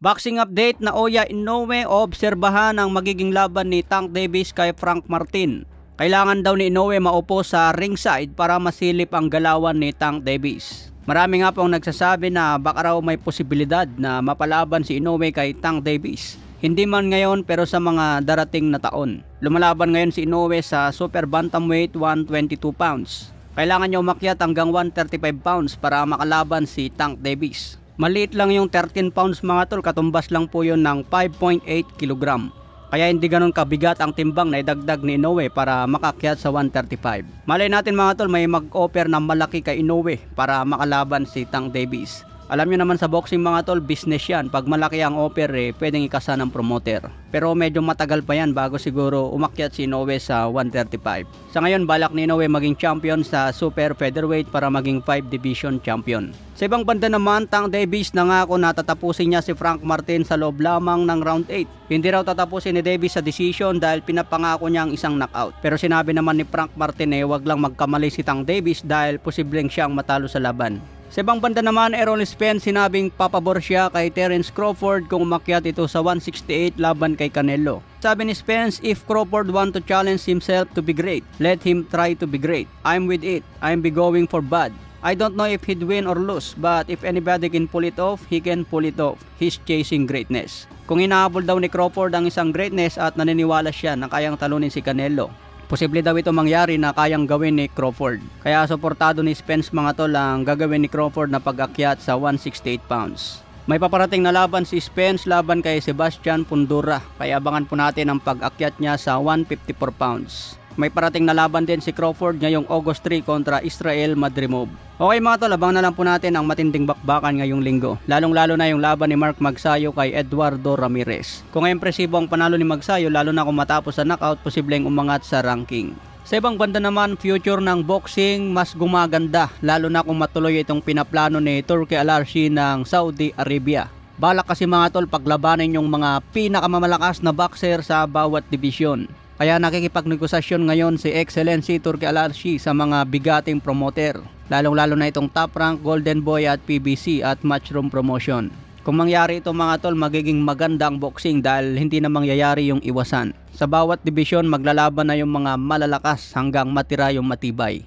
Boxing update na Oya Inoue, obserbahan ang magiging laban ni Tank Davis kay Frank Martin. Kailangan daw ni Inoue maupo sa ringside para masilip ang galawan ni Tank Davis. Marami nga pong nagsasabi na baka raw may posibilidad na mapalaban si Inoue kay Tank Davis. Hindi man ngayon pero sa mga darating na taon. Lumalaban ngayon si Inoue sa Super Bantamweight 122 pounds. Kailangan niya umakyat hanggang 135 pounds para makalaban si Tank Davis. Maliit lang yung 13 pounds mga tol, katumbas lang po yun ng 5.8 kg. Kaya hindi ganun kabigat ang timbang na idagdag ni Inoue para makakyat sa 135. Malay natin mga tol, may mag-offer na malaki kay Inoue para makalaban si Tank Davis. Alam nyo naman sa boxing mga tol, business yan. Pag malaki ang offer pwedeng ikasa ng promoter. Pero medyo matagal pa yan bago siguro umakyat si Inoue sa 135. Sa ngayon balak ni Inoue maging champion sa super featherweight para maging 5 division champion. Sa ibang banda naman, Tank Davis nangako na tatapusin niya si Frank Martin sa loob lamang ng round 8. Hindi raw tatapusin ni Davis sa decision dahil pinapangako niya ang isang knockout. Pero sinabi naman ni Frank Martin wag lang magkamali si Tank Davis dahil posibleng siyang matalo sa laban. Sa ibang banda naman, Errol Spence sinabing papabor siya kay Terence Crawford kung umakyat ito sa 168 laban kay Canelo. Sabi ni Spence, if Crawford want to challenge himself to be great, let him try to be great. I'm with it. I'm be going for bad. I don't know if he'd win or lose, but if anybody can pull it off, he can pull it off. He's chasing greatness. Kung hinahabol daw ni Crawford ang isang greatness at naniniwala siya na kayang talunin si Canelo, posible daw ito mangyari na kayang gawin ni Crawford. Kaya suportado ni Spence mga tol ang gagawin ni Crawford na pag-akyat sa 168 pounds. May paparating na laban si Spence laban kay Sebastian Fundora. Kaya abangan po natin ang pag-akyat niya sa 154 pounds. May parating na laban din si Crawford ngayong August 3 kontra Israel Madrimov. Okay mga tol, abang na lang po natin ang matinding bakbakan ngayong linggo. Lalong-lalo na yung laban ni Mark Magsayo kay Eduardo Ramirez. Kung impresibo ang panalo ni Magsayo, lalo na kung matapos sa knockout, posibleng umangat sa ranking. Sa ibang banda naman, future ng boxing mas gumaganda, lalo na kung matuloy itong pinaplano ni Turki Al-Arshi ng Saudi Arabia. Balak kasi mga tol paglabanin yung mga pinakamamalakas na boxer sa bawat division. Kaya nakikipagnegosasyon ngayon si Excellency Turki Al-Arshi sa mga bigating promoter. Lalong-lalo na itong Top Rank, Golden Boy at PBC at Matchroom Promotion. Kung mangyari ito mga tol, magiging maganda ang boxing dahil hindi na mangyayari yung iwasan. Sa bawat division maglalaban na yung mga malalakas hanggang matira yung matibay.